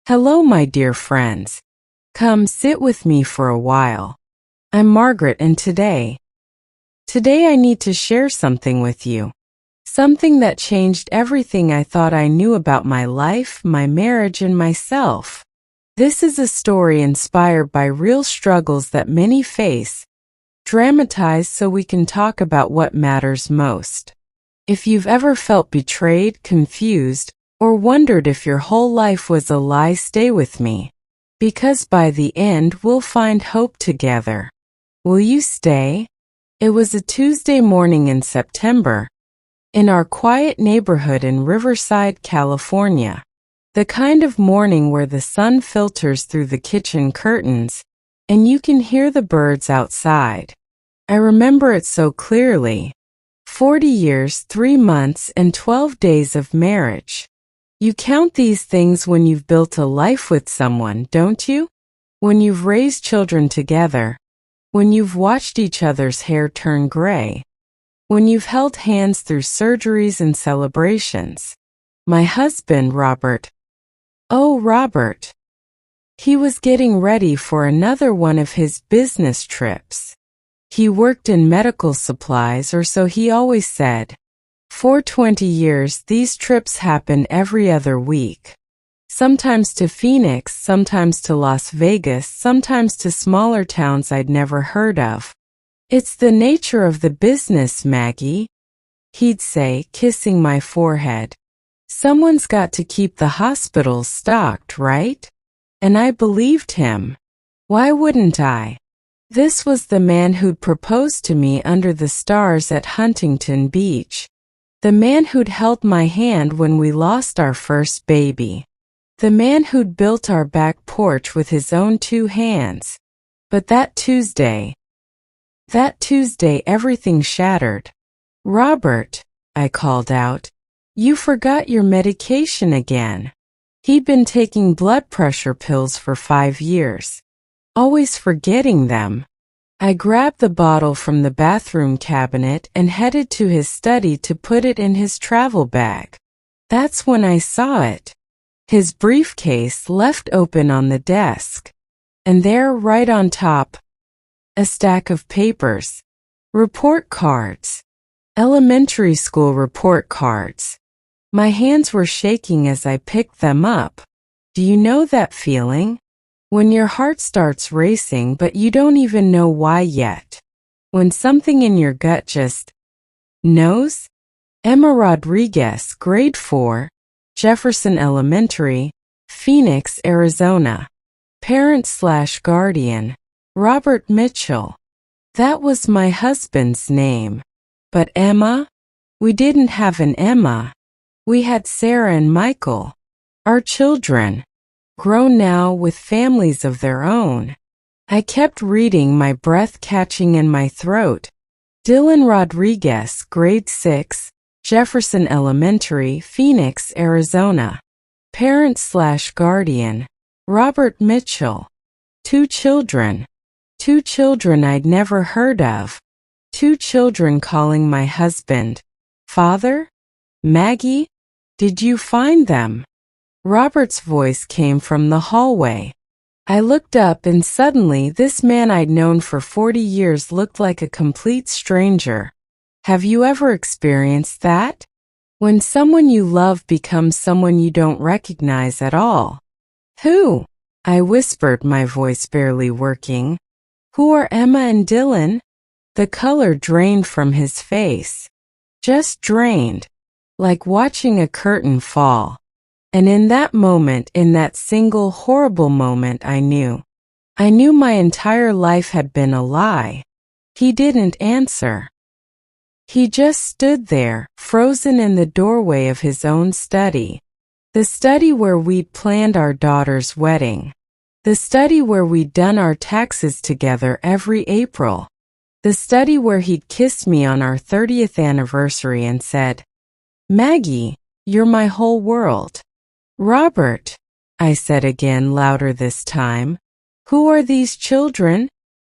Hello, my dear friends. Come sit with me for a while. I'm Margaret, and today I need to share something with you. Something that changed everything I thought I knew about my life, my marriage, and myself. This is a story inspired by real struggles that many face, dramatized so we can talk about what matters most. If you've ever felt betrayed, confused, or wondered if your whole life was a lie, stay with me. Because by the end, we'll find hope together. Will you stay? It was a Tuesday morning in September, in our quiet neighborhood in Riverside, California. The kind of morning where the sun filters through the kitchen curtains, and you can hear the birds outside. I remember it so clearly. 40 years, 3 months, and 12 days of marriage. You count these things when you've built a life with someone, don't you? When you've raised children together. When you've watched each other's hair turn gray. When you've held hands through surgeries and celebrations. My husband, Robert. Oh, Robert. He was getting ready for another one of his business trips. He worked in medical supplies, or so he always said. For 20 years, these trips happen every other week. Sometimes to Phoenix, sometimes to Las Vegas, sometimes to smaller towns I'd never heard of. It's the nature of the business, Maggie, he'd say, kissing my forehead. Someone's got to keep the hospitals stocked, right? And I believed him. Why wouldn't I? This was the man who'd proposed to me under the stars at Huntington Beach. The man who'd held my hand when we lost our first baby. The man who'd built our back porch with his own 2 hands. But that Tuesday, everything shattered. Robert, I called out, you forgot your medication again. He'd been taking blood pressure pills for 5 years. Always forgetting them. I grabbed the bottle from the bathroom cabinet and headed to his study to put it in his travel bag. That's when I saw it. His briefcase left open on the desk. And there, right on top, a stack of papers. Report cards. Elementary school report cards. My hands were shaking as I picked them up. Do you know that feeling? When your heart starts racing but you don't even know why yet. When something in your gut just knows? Emma Rodriguez, grade 4, Jefferson Elementary, Phoenix, Arizona. Parent/guardian, Robert Mitchell. That was my husband's name. But Emma? We didn't have an Emma. We had Sarah and Michael. Our children. Grown now with families of their own. I kept reading, my breath catching in my throat. Dylan Rodriguez, grade 6, Jefferson Elementary, Phoenix, Arizona. Parent/guardian, Robert Mitchell. 2 children. 2 children I'd never heard of. 2 children calling my husband father? Maggie? Did you find them? Robert's voice came from the hallway. I looked up and suddenly this man I'd known for 40 years looked like a complete stranger. Have you ever experienced that? When someone you love becomes someone you don't recognize at all. Who? I whispered, my voice barely working. Who are Emma and Dylan? The color drained from his face. Just drained. Like watching a curtain fall. And in that moment, in that single horrible moment, I knew my entire life had been a lie. He didn't answer. He just stood there, frozen in the doorway of his own study. The study where we'd planned our daughter's wedding. The study where we'd done our taxes together every April. The study where he'd kissed me on our 30th anniversary and said, Maggie, you're my whole world. Robert, I said again, louder this time. Who are these children?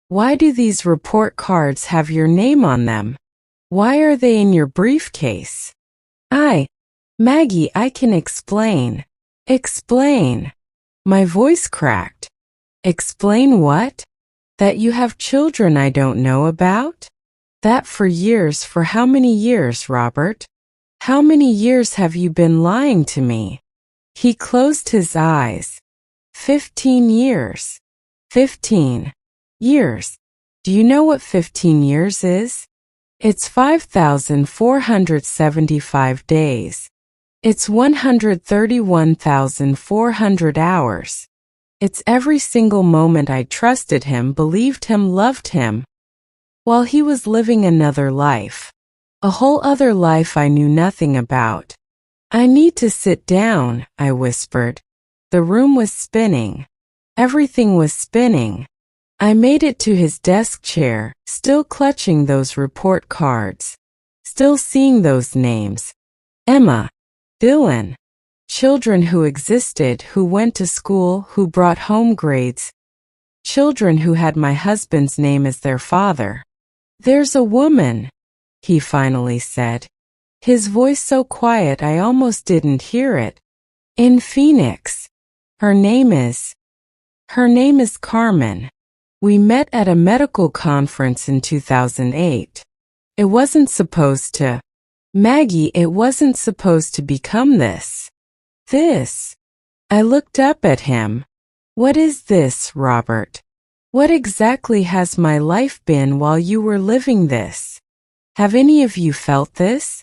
Why do these report cards have your name on them? Why are they in your briefcase? Maggie, I can explain. Explain. My voice cracked. Explain what? That you have children I don't know about? That for years, for how many years, Robert? How many years have you been lying to me? He closed his eyes. 15 years. 15 years. Do you know what 15 years is? It's 5,475 days. It's 131,400 hours. It's every single moment I trusted him, believed him, loved him, while he was living another life. A whole other life I knew nothing about. I need to sit down, I whispered. The room was spinning. Everything was spinning. I made it to his desk chair, still clutching those report cards. Still seeing those names. Emma. Dylan. Children who existed, who went to school, who brought home grades. Children who had my husband's name as their father. There's a woman, he finally said. His voice so quiet I almost didn't hear it. In Phoenix. Her name is Carmen. We met at a medical conference in 2008. It wasn't supposed to. Maggie, it wasn't supposed to become this. This. I looked up at him. What is this, Robert? What exactly has my life been while you were living this? Have any of you felt this?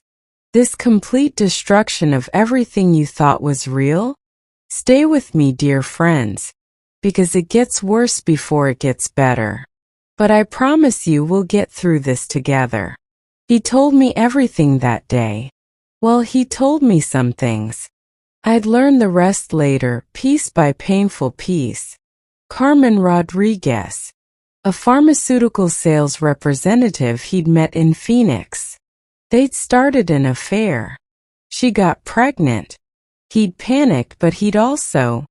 This complete destruction of everything you thought was real? Stay with me, dear friends, because it gets worse before it gets better. But I promise you we'll get through this together. He told me everything that day. Well, he told me some things. I'd learn the rest later, piece by painful piece. Carmen Rodriguez, a pharmaceutical sales representative he'd met in Phoenix. They'd started an affair. She got pregnant. He'd panicked, but he'd also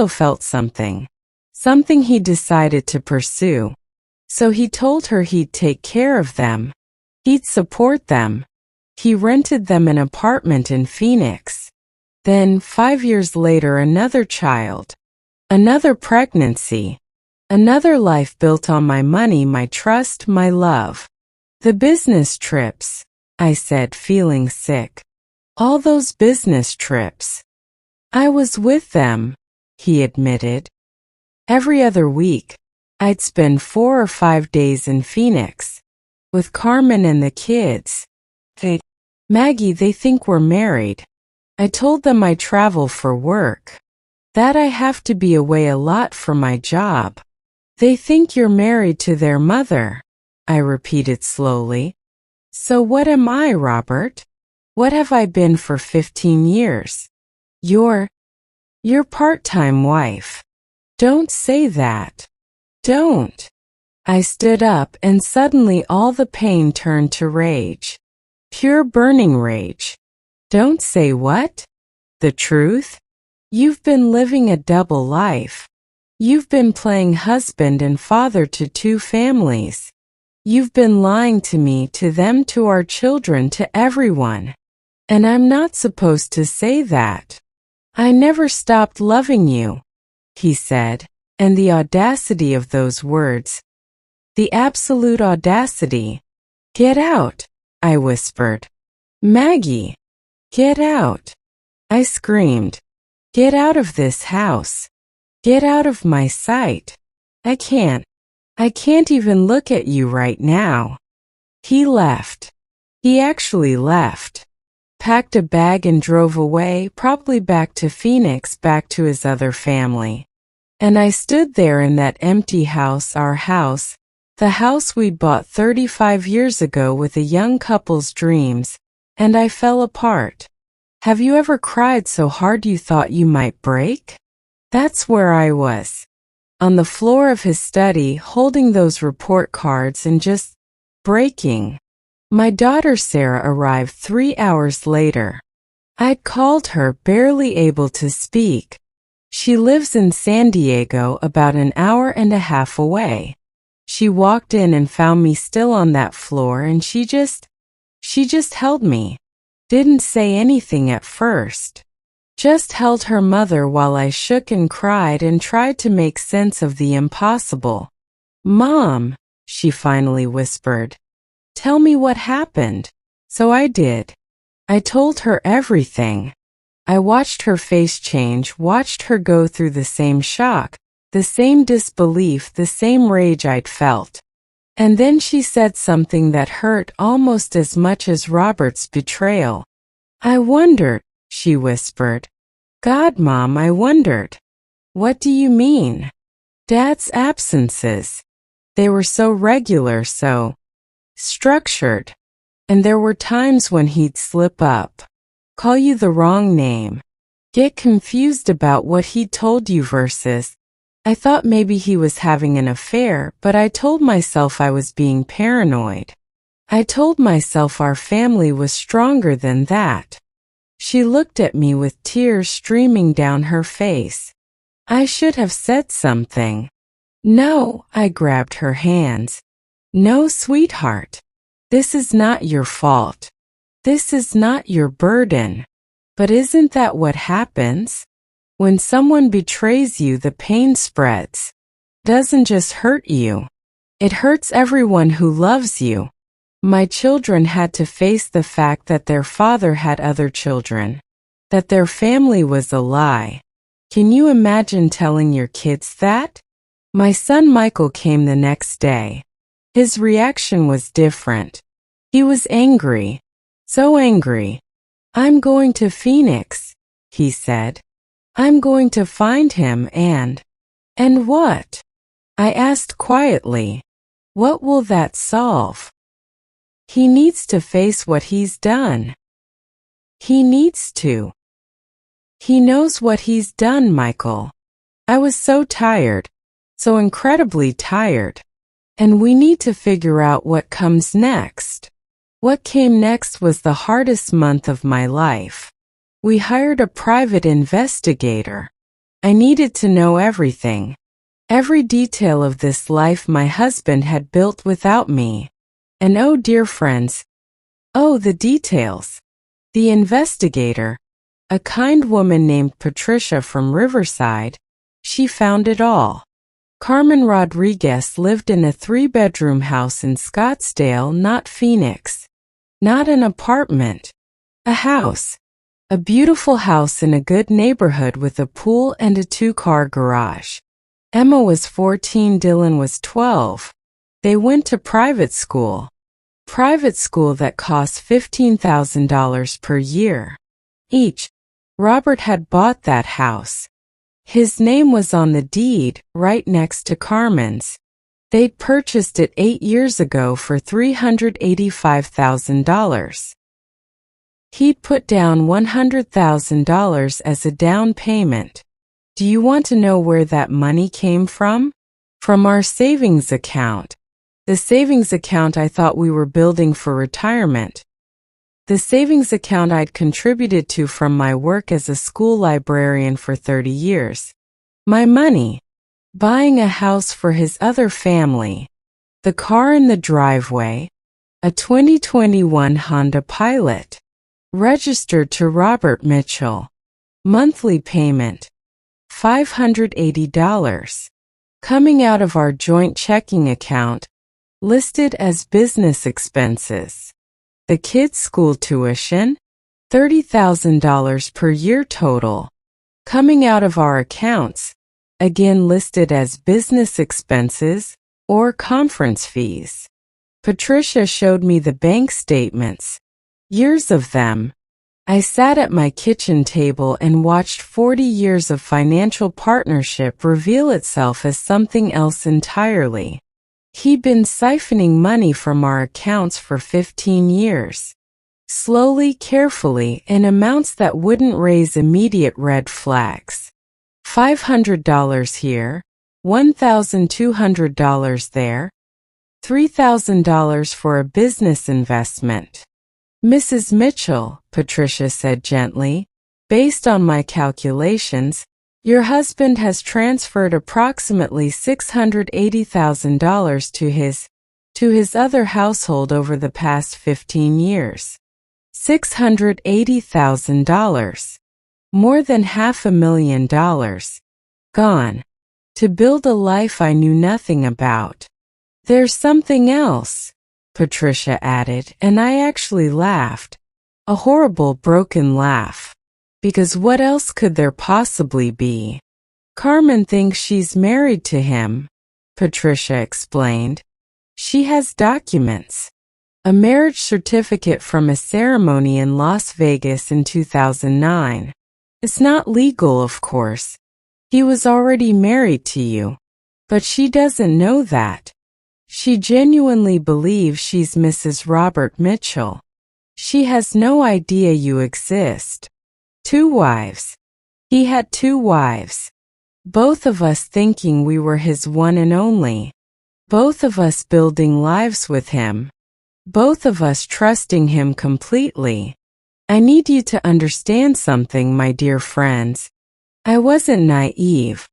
felt something. Something he decided to pursue. So he told her he'd take care of them. He'd support them. He rented them an apartment in Phoenix. Then, 5 years later, another child. Another pregnancy. Another life built on my money, my trust, my love. The business trips, I said, feeling sick. All those business trips. I was with them, he admitted. Every other week, I'd spend 4 or 5 days in Phoenix. With Carmen and the kids. Maggie, they think we're married. I told them I travel for work. That I have to be away a lot for my job. They think you're married to their mother, I repeated slowly. So what am I, Robert? What have I been for 15 years? Your part-time wife. Don't say that. Don't. I stood up and suddenly all the pain turned to rage. Pure burning rage. Don't say what? The truth? You've been living a double life. You've been playing husband and father to 2 families. You've been lying to me, to them, to our children, to everyone. And I'm not supposed to say that. I never stopped loving you, he said, and the audacity of those words. The absolute audacity. Get out, I whispered. Maggie, get out. I screamed. Get out of this house. Get out of my sight. I can't even look at you right now. He left. He actually left. Packed a bag and drove away, probably back to Phoenix, back to his other family. And I stood there in that empty house, our house, the house we'd bought 35 years ago with a young couple's dreams, and I fell apart. Have you ever cried so hard you thought you might break? That's where I was. On the floor of his study, holding those report cards and just breaking. My daughter Sarah arrived 3 hours later. I'd called her, barely able to speak. She lives in San Diego, about an hour and a half away. She walked in and found me still on that floor, and she just held me. Didn't say anything at first. just held her mother while I shook and cried and tried to make sense of the impossible. "Mom," she finally whispered, "tell me what happened." So I did. I told her everything. I watched her face change, watched her go through the same shock, the same disbelief, the same rage I'd felt. And then she said something that hurt almost as much as Robert's betrayal. "I wondered," she whispered. "God, Mom, I wondered." "What do you mean?" "Dad's absences. They were so regular, so structured. And there were times when he'd slip up, call you the wrong name, get confused about what he'd told you versus, I thought maybe he was having an affair, but I told myself I was being paranoid. I told myself our family was stronger than that." She looked at me with tears streaming down her face. I should have said something. "No," I grabbed her hands. "No, sweetheart. This is not your fault. This is not your burden." But isn't that what happens? When someone betrays you, the pain spreads. Doesn't just hurt you. It hurts everyone who loves you. My children had to face the fact that their father had other children, that their family was a lie. Can you imagine telling your kids that? My son Michael came the next day. His reaction was different. He was angry. So angry. "I'm going to Phoenix," he said. "I'm going to find him and what?" I asked quietly. "What will that solve?" "He needs to face what he's done. He needs to. He knows what he's done, Michael." I was so tired, so incredibly tired. And we need to figure out what comes next. What came next was the hardest month of my life. We hired a private investigator. I needed to know everything. Every detail of this life my husband had built without me. And oh dear friends, oh the details. The investigator, a kind woman named Patricia from Riverside, she found it all. Carmen Rodriguez lived in a 3-bedroom house in Scottsdale, not Phoenix. Not an apartment. A house. A beautiful house in a good neighborhood with a pool and a 2-car garage. Emma was 14, Dylan was 12. They went to private school. Private school that cost $15,000 per year. Each. Robert had bought that house. His name was on the deed, right next to Carmen's. They'd purchased it 8 years ago for $385,000. He'd put down $100,000 as a down payment. Do you want to know where that money came from? From our savings account. The savings account I thought we were building for retirement. The savings account I'd contributed to from my work as a school librarian for 30 years. My money. Buying a house for his other family. The car in the driveway. A 2021 Honda Pilot. Registered to Robert Mitchell. Monthly payment. $580. Coming out of our joint checking account. Listed as business expenses. The kids' school tuition. $30,000 per year total. Coming out of our accounts. Again listed as business expenses or conference fees. Patricia showed me the bank statements. Years of them. I sat at my kitchen table and watched 40 years of financial partnership reveal itself as something else entirely. He'd been siphoning money from our accounts for 15 years. Slowly, carefully, in amounts that wouldn't raise immediate red flags. $500 here, $1,200 there, $3,000 for a business investment. "Mrs. Mitchell," Patricia said gently, "based on my calculations, your husband has transferred approximately $680,000 to his other household over the past 15 years. $680,000. More than $500,000. Gone. To build a life I knew nothing about. There's something else, Patricia added, and I actually laughed. A horrible broken laugh. Because what else could there possibly be? Carmen thinks she's married to him, Patricia explained. She has documents. A marriage certificate from a ceremony in Las Vegas in 2009. It's not legal, of course. He was already married to you. But she doesn't know that. She genuinely believes she's Mrs. Robert Mitchell. She has no idea you exist. 2 wives. He had 2 wives. Both of us thinking we were his one and only. Both of us building lives with him. Both of us trusting him completely. I need you to understand something, my dear friends. I wasn't naive.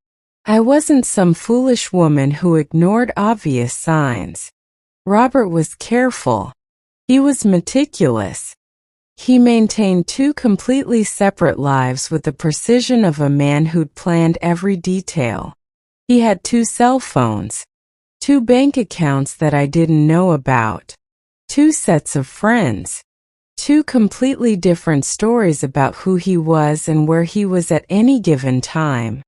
I wasn't some foolish woman who ignored obvious signs. Robert was careful. He was meticulous. He maintained 2 completely separate lives with the precision of a man who'd planned every detail. He had 2 cell phones, 2 bank accounts that I didn't know about, 2 sets of friends, 2 completely different stories about who he was and where he was at any given time.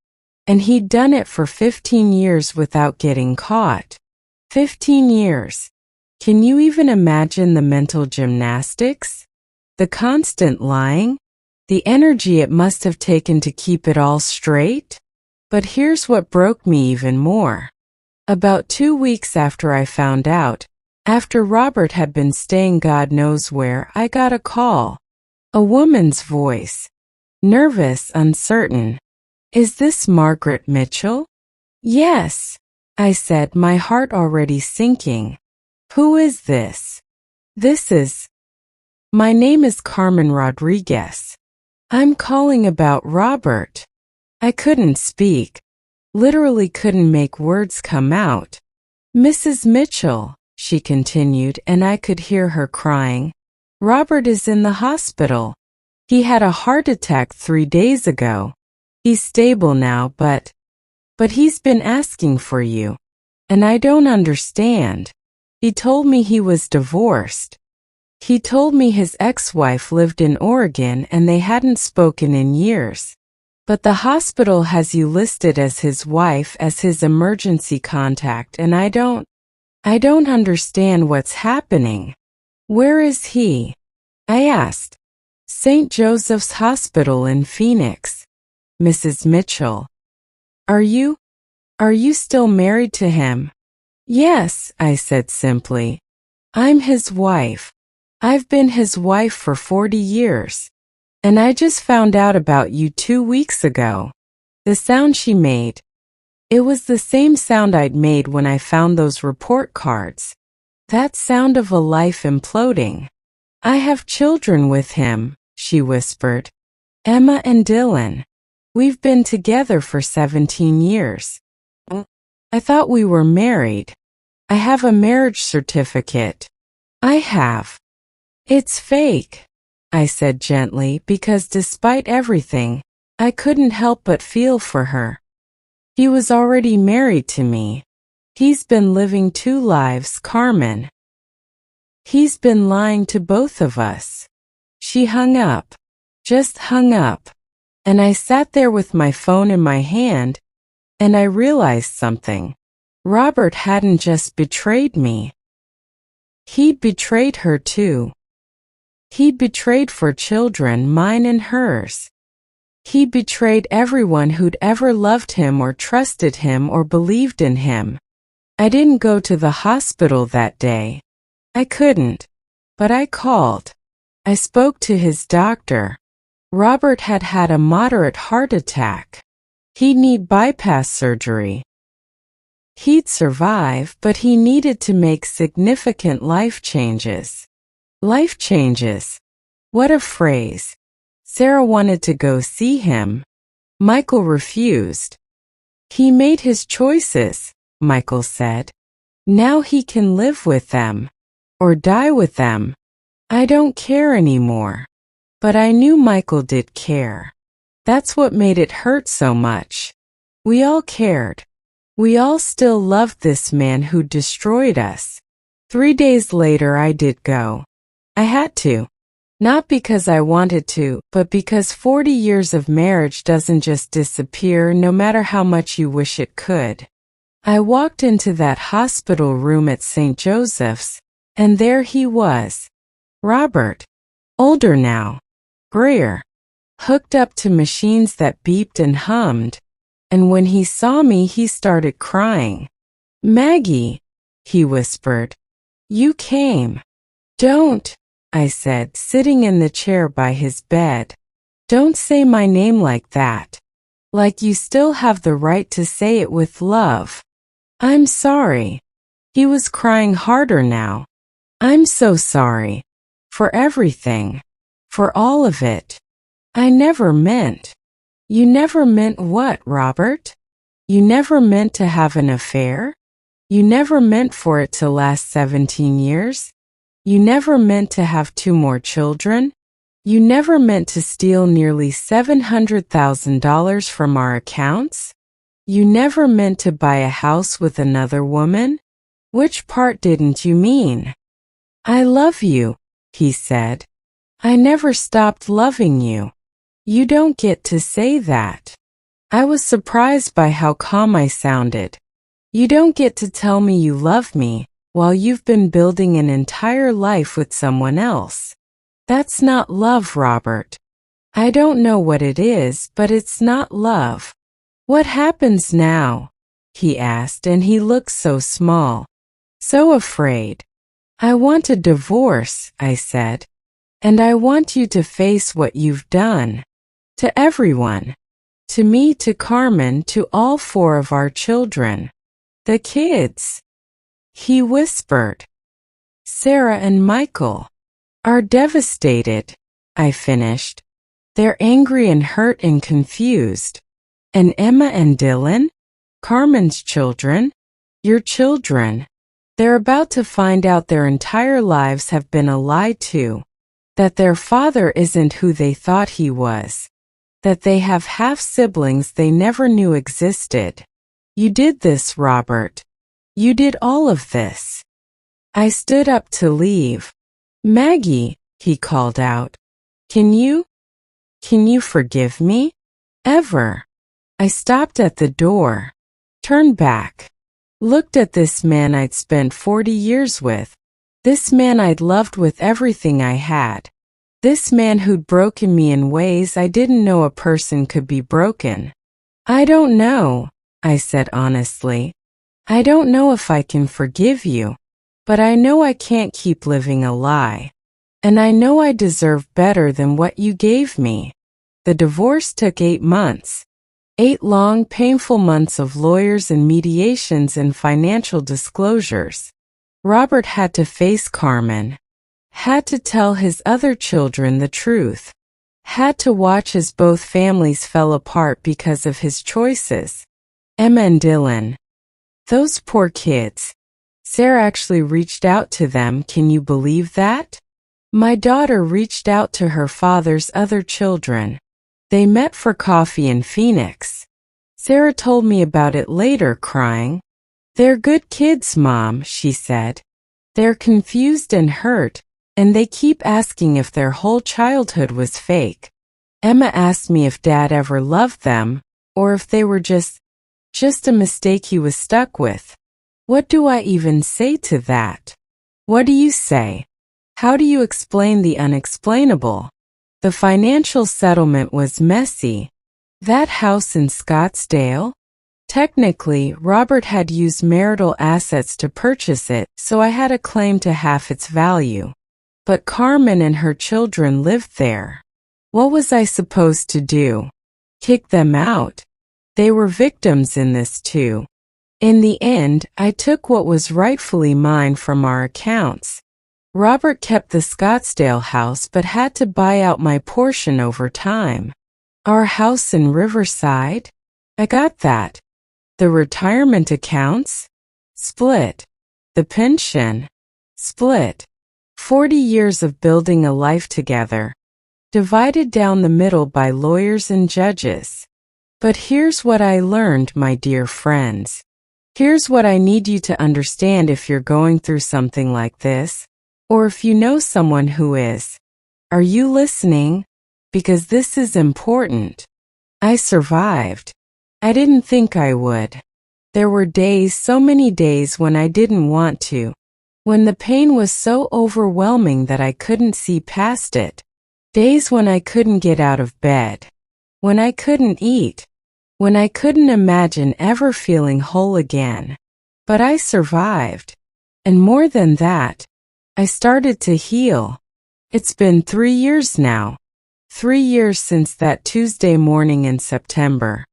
And he'd done it for 15 years without getting caught. 15 years. Can you even imagine the mental gymnastics? The constant lying? The energy it must have taken to keep it all straight? But here's what broke me even more. About 2 weeks after I found out, after Robert had been staying God knows where, I got a call. A woman's voice. Nervous, uncertain. Is this Margaret Mitchell? Yes, I said, my heart already sinking. Who is this? This is... My name is Carmen Rodriguez. I'm calling about Robert. I couldn't speak. Literally couldn't make words come out. Mrs. Mitchell, she continued, and I could hear her crying. Robert is in the hospital. He had a heart attack 3 days ago. He's stable now, but he's been asking for you. And I don't understand. He told me he was divorced. He told me his ex-wife lived in Oregon and they hadn't spoken in years. But the hospital has you listed as his wife, as his emergency contact, and I don't understand what's happening. Where is he? I asked. St. Joseph's Hospital in Phoenix. Mrs. Mitchell. Are you still married to him? Yes, I said simply. I'm his wife. I've been his wife for 40 years. And I just found out about you 2 weeks ago. The sound she made. It was the same sound I'd made when I found those report cards. That sound of a life imploding. I have children with him, she whispered. Emma and Dylan. We've been together for 17 years. I thought we were married. I have a marriage certificate. I have. It's fake, I said gently, because despite everything, I couldn't help but feel for her. He was already married to me. He's been living 2 lives, Carmen. He's been lying to both of us. She hung up. Just hung up. And I sat there with my phone in my hand, and I realized something. Robert hadn't just betrayed me. He'd betrayed her too. He betrayed 4 children, mine and hers. He betrayed everyone who'd ever loved him or trusted him or believed in him. I didn't go to the hospital that day. I couldn't. But I called. I spoke to his doctor. Robert had had a moderate heart attack. He'd need bypass surgery. He'd survive, but he needed to make significant life changes. Life changes. What a phrase. Sarah wanted to go see him. Michael refused. He made his choices, Michael said. Now he can live with them. Or die with them. I don't care anymore. But I knew Michael did care. That's what made it hurt so much. We all cared. We all still loved this man who destroyed us. 3 days later I did go. I had to. Not because I wanted to, but because 40 years of marriage doesn't just disappear no matter how much you wish it could. I walked into that hospital room at St. Joseph's, and there he was. Robert. Older now. Grayer. Hooked up to machines that beeped and hummed. And when he saw me, he started crying. "Maggie," he whispered. "You came." "Don't," I said, sitting in the chair by his bed. "Don't say my name like that. Like you still have the right to say it with love." "I'm sorry." He was crying harder now. "I'm so sorry. For everything. For all of it. I never meant." "You never meant what, Robert? You never meant to have an affair? You never meant for it to last 17 years? You never meant to have 2 more children? You never meant to steal nearly $700,000 from our accounts? You never meant to buy a house with another woman? Which part didn't you mean?" "I love you," he said. "I never stopped loving you. You don't get to say that." I was surprised by how calm I sounded. "You don't get to tell me you love me while you've been building an entire life with someone else. That's not love, Robert. I don't know what it is, but it's not love." "What happens now?" he asked, and he looked so small, so afraid. "I want a divorce," I said. "And I want you to face what you've done. To everyone. To me, to Carmen, to all 4 of our children. The kids." He whispered. "Sarah and Michael are devastated," I finished. "They're angry and hurt and confused. And Emma and Dylan? Carmen's children? Your children. They're about to find out their entire lives have been a lie too. That their father isn't who they thought he was. That they have half-siblings they never knew existed. You did this, Robert. You did all of this." I stood up to leave. "Maggie," he called out. Can you forgive me? Ever?" I stopped at the door, turned back, looked at this man I'd spent 40 years with, this man I'd loved with everything I had. This man who'd broken me in ways I didn't know a person could be broken. "I don't know," I said honestly. "I don't know if I can forgive you, but I know I can't keep living a lie. And I know I deserve better than what you gave me." The divorce took 8 months. 8 long, painful months of lawyers and mediations and financial disclosures. Robert had to face Carmen. Had to tell his other children the truth. Had to watch as both families fell apart because of his choices. Emma and Dylan. Those poor kids. Sarah actually reached out to them, can you believe that? My daughter reached out to her father's other children. They met for coffee in Phoenix. Sarah told me about it later, crying. "They're good kids, Mom," she said. "They're confused and hurt, and they keep asking if their whole childhood was fake." Emma asked me if Dad ever loved them, or if they were just a mistake he was stuck with. What do I even say to that? What do you say? How do you explain the unexplainable? The financial settlement was messy. That house in Scottsdale? Technically, Robert had used marital assets to purchase it, so I had a claim to half its value. But Carmen and her children lived there. What was I supposed to do? Kick them out? They were victims in this too. In the end, I took what was rightfully mine from our accounts. Robert kept the Scottsdale house but had to buy out my portion over time. Our house in Riverside? I got that. The retirement accounts? Split. The pension? Split. 40 years of building a life together. divided down the middle by lawyers and judges. But here's what I learned, my dear friends. Here's what I need you to understand if you're going through something like this, or if you know someone who is. Are you listening? Because this is important. I survived. I didn't think I would. There were days, so many days when I didn't want to, when the pain was so overwhelming that I couldn't see past it. Days when I couldn't get out of bed, when I couldn't eat, when I couldn't imagine ever feeling whole again. But I survived. And more than that, I started to heal. It's been 3 years now. 3 years since that Tuesday morning in September.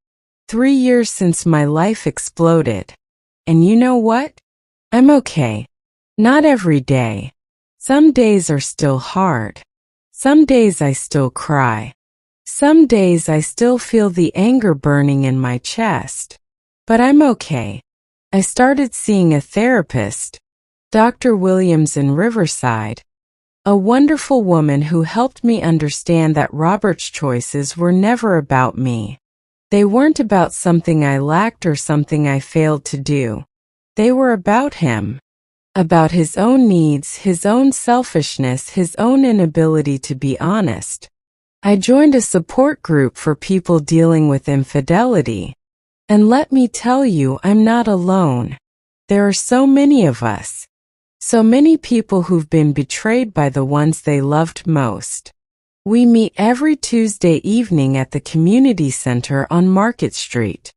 3 years since my life exploded. And you know what? I'm okay. Not every day. Some days are still hard. Some days I still cry. Some days I still feel the anger burning in my chest. But I'm okay. I started seeing a therapist, Dr. Williams in Riverside, a wonderful woman who helped me understand that Robert's choices were never about me. They weren't about something I lacked or something I failed to do. They were about him. About his own needs, his own selfishness, his own inability to be honest. I joined a support group for people dealing with infidelity. And let me tell you, I'm not alone. There are so many of us. So many people who've been betrayed by the ones they loved most. We meet every Tuesday evening at the community center on Market Street.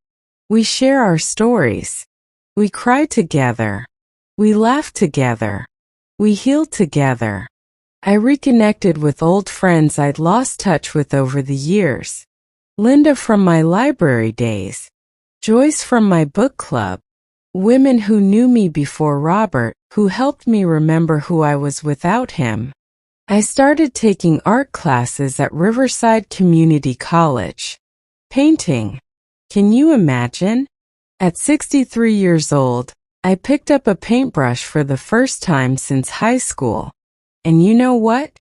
We share our stories. We cry together. We laughed together. We healed together. I reconnected with old friends I'd lost touch with over the years. Linda from my library days. Joyce from my book club. Women who knew me before Robert, who helped me remember who I was without him. I started taking art classes at Riverside Community College. Painting. Can you imagine? At 63 years old, I picked up a paintbrush for the first time since high school. And you know what?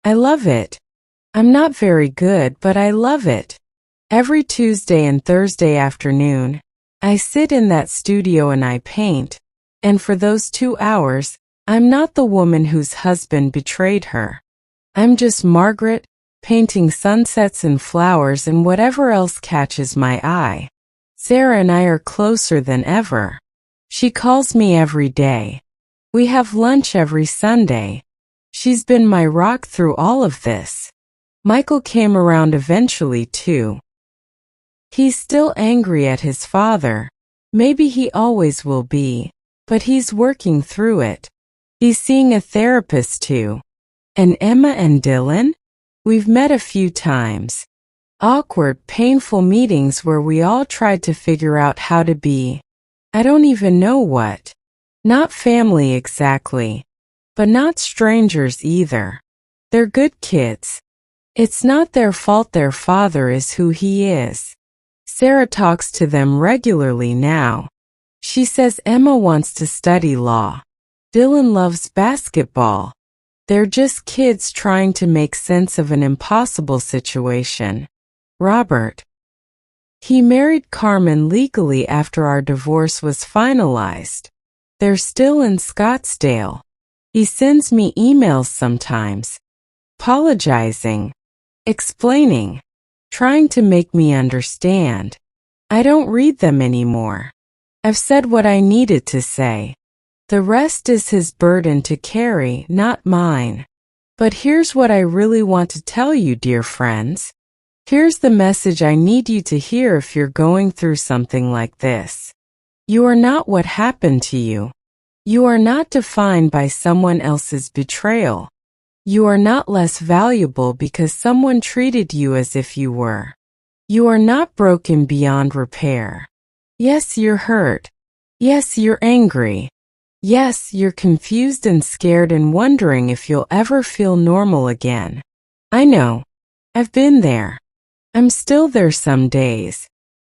I love it. I'm not very good, but I love it. Every Tuesday and Thursday afternoon, I sit in that studio and I paint. And for those 2 hours, I'm not the woman whose husband betrayed her. I'm just Margaret, painting sunsets and flowers and whatever else catches my eye. Sarah and I are closer than ever. She calls me every day. We have lunch every Sunday. She's been my rock through all of this. Michael came around eventually too. He's still angry at his father. Maybe he always will be, but he's working through it. He's seeing a therapist too. And Emma and Dylan? We've met a few times. Awkward, painful meetings where we all tried to figure out how to be. I don't even know what. Not family exactly. But not strangers either. They're good kids. It's not their fault their father is who he is. Sarah talks to them regularly now. She says Emma wants to study law. Dylan loves basketball. They're just kids trying to make sense of an impossible situation. Robert. He married Carmen legally after our divorce was finalized. They're still in Scottsdale. He sends me emails sometimes, apologizing, explaining, trying to make me understand. I don't read them anymore. I've said what I needed to say. The rest is his burden to carry, not mine. But here's what I really want to tell you, dear friends. Here's the message I need you to hear if you're going through something like this. You are not what happened to you. You are not defined by someone else's betrayal. You are not less valuable because someone treated you as if you were. You are not broken beyond repair. Yes, you're hurt. Yes, you're angry. Yes, you're confused and scared and wondering if you'll ever feel normal again. I know. I've been there. I'm still there some days.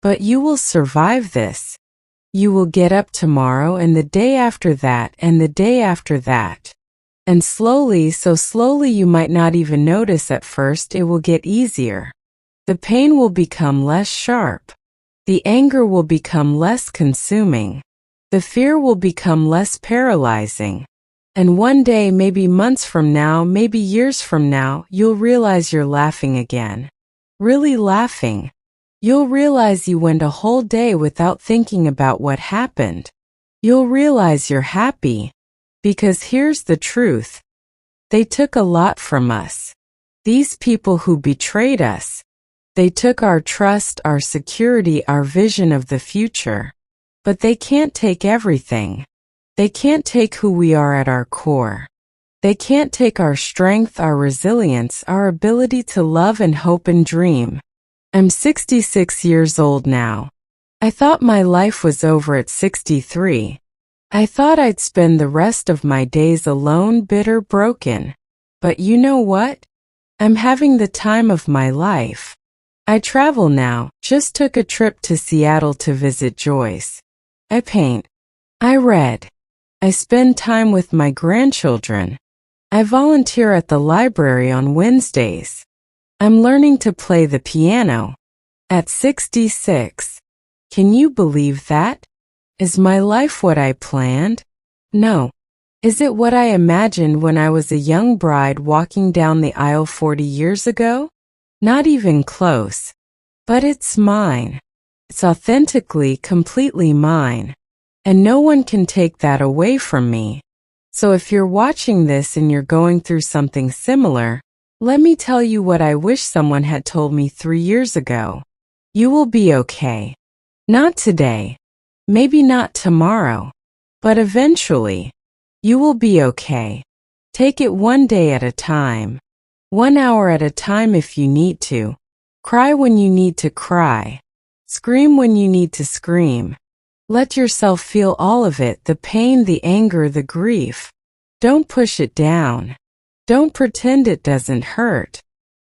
But you will survive this. You will get up tomorrow and the day after that and the day after that. And slowly, so slowly you might not even notice at first, it will get easier. The pain will become less sharp. The anger will become less consuming. The fear will become less paralyzing. And one day, maybe months from now, maybe years from now, you'll realize you're laughing again. Really laughing. You'll realize you went a whole day without thinking about what happened. You'll realize you're happy. Because here's the truth. They took a lot from us. These people who betrayed us. They took our trust, our security, our vision of the future. But they can't take everything. They can't take who we are at our core. They can't take our strength, our resilience, our ability to love and hope and dream. I'm 66 years old now. I thought my life was over at 63. I thought I'd spend the rest of my days alone, bitter, broken. But you know what? I'm having the time of my life. I travel now, just took a trip to Seattle to visit Joyce. I paint. I read. I spend time with my grandchildren. I volunteer at the library on Wednesdays. I'm learning to play the piano. At 66. Can you believe that? Is my life what I planned? No. Is it what I imagined when I was a young bride walking down the aisle 40 years ago? Not even close. But it's mine. It's authentically, completely mine. And no one can take that away from me. So if you're watching this and you're going through something similar, let me tell you what I wish someone had told me 3 years ago. You will be okay. Not today. Maybe not tomorrow. But eventually. You will be okay. Take it one day at a time. 1 hour at a time if you need to. Cry when you need to cry. Scream when you need to scream. Let yourself feel all of it, the pain, the anger, the grief. Don't push it down. Don't pretend it doesn't hurt.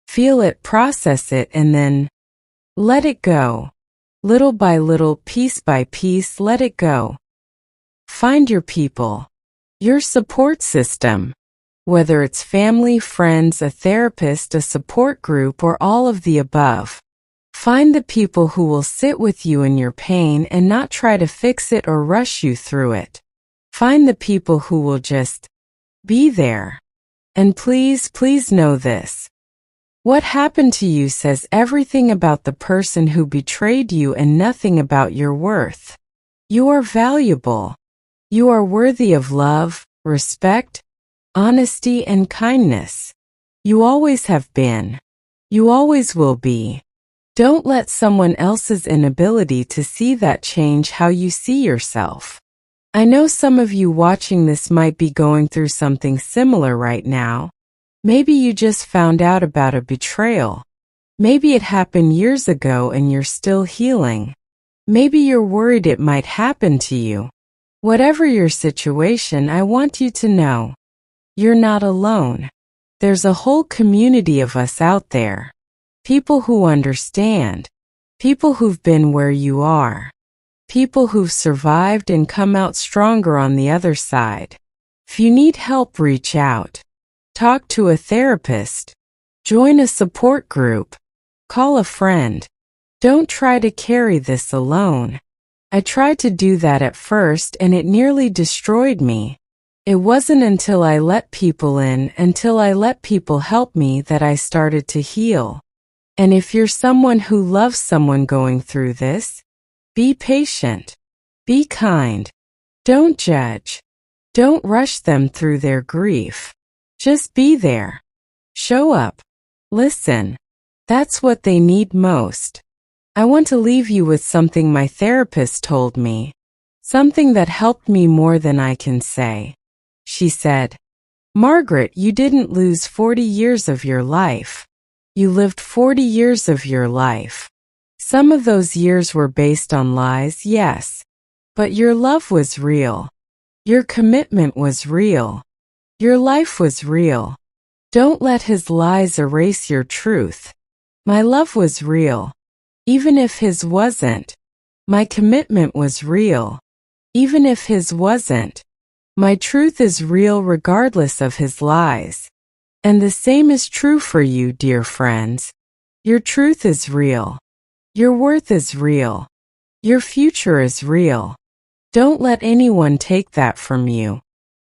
Feel it, process it, and then let it go. Little by little, piece by piece, let it go. Find your people. Your support system. Whether it's family, friends, a therapist, a support group, or all of the above. Find the people who will sit with you in your pain and not try to fix it or rush you through it. Find the people who will just be there. And please, please know this. What happened to you says everything about the person who betrayed you and nothing about your worth. You are valuable. You are worthy of love, respect, honesty, and kindness. You always have been. You always will be. Don't let someone else's inability to see that change how you see yourself. I know some of you watching this might be going through something similar right now. Maybe you just found out about a betrayal. Maybe it happened years ago and you're still healing. Maybe you're worried it might happen to you. Whatever your situation, I want you to know, you're not alone. There's a whole community of us out there. People who understand. People who've been where you are. People who've survived and come out stronger on the other side. If you need help, reach out. Talk to a therapist. Join a support group. Call a friend. Don't try to carry this alone. I tried to do that at first and it nearly destroyed me. It wasn't until I let people in, until I let people help me, that I started to heal. And if you're someone who loves someone going through this, be patient. Be kind. Don't judge. Don't rush them through their grief. Just be there. Show up. Listen. That's what they need most. I want to leave you with something my therapist told me. Something that helped me more than I can say. She said, Margaret, you didn't lose 40 years of your life. You lived 40 years of your life. Some of those years were based on lies, yes. But your love was real. Your commitment was real. Your life was real. Don't let his lies erase your truth. My love was real. Even if his wasn't. My commitment was real. Even if his wasn't. My truth is real regardless of his lies. And the same is true for you, dear friends. Your truth is real. Your worth is real. Your future is real. Don't let anyone take that from you.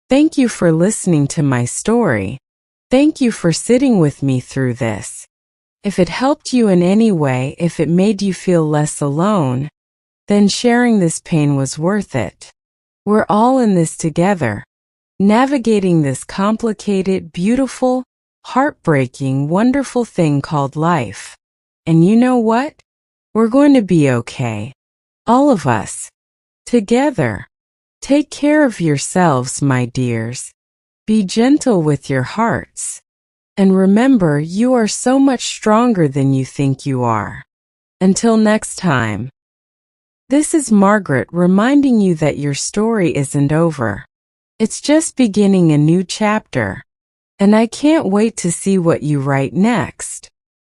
Thank you for listening to my story. Thank you for sitting with me through this. If it helped you in any way, if it made you feel less alone, then sharing this pain was worth it. We're all in this together, navigating this complicated, beautiful, heartbreaking, wonderful thing called life. And you know what? We're going to be okay. All of us. Together. Take care of yourselves, my dears. Be gentle with your hearts. And remember, you are so much stronger than you think you are. Until next time. This is Margaret reminding you that your story isn't over. It's just beginning a new chapter. And I can't wait to see what you write next.